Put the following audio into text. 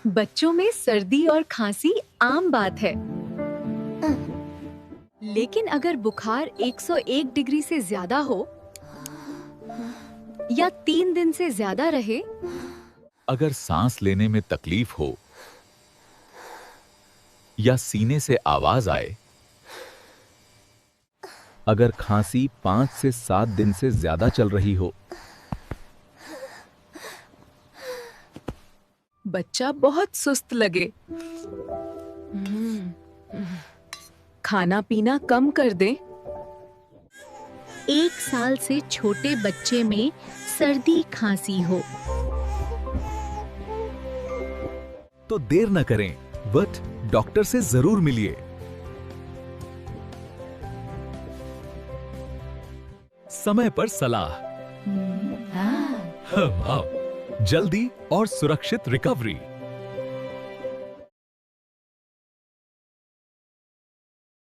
बच्चों में सर्दी और खांसी आम बात है, लेकिन अगर बुखार 101 डिग्री से ज्यादा हो या 3 दिन से ज्यादा रहे, अगर सांस लेने में तकलीफ हो या सीने से आवाज आए, अगर खांसी 5 से 7 दिन से ज्यादा चल रही हो, बच्चा बहुत सुस्त लगे, खाना पीना कम कर दे, 1 साल से छोटे बच्चे में सर्दी खांसी हो, तो देर न करें, बट डॉक्टर से जरूर मिलिए। समय पर सलाह, जल्दी और सुरक्षित रिकवरी।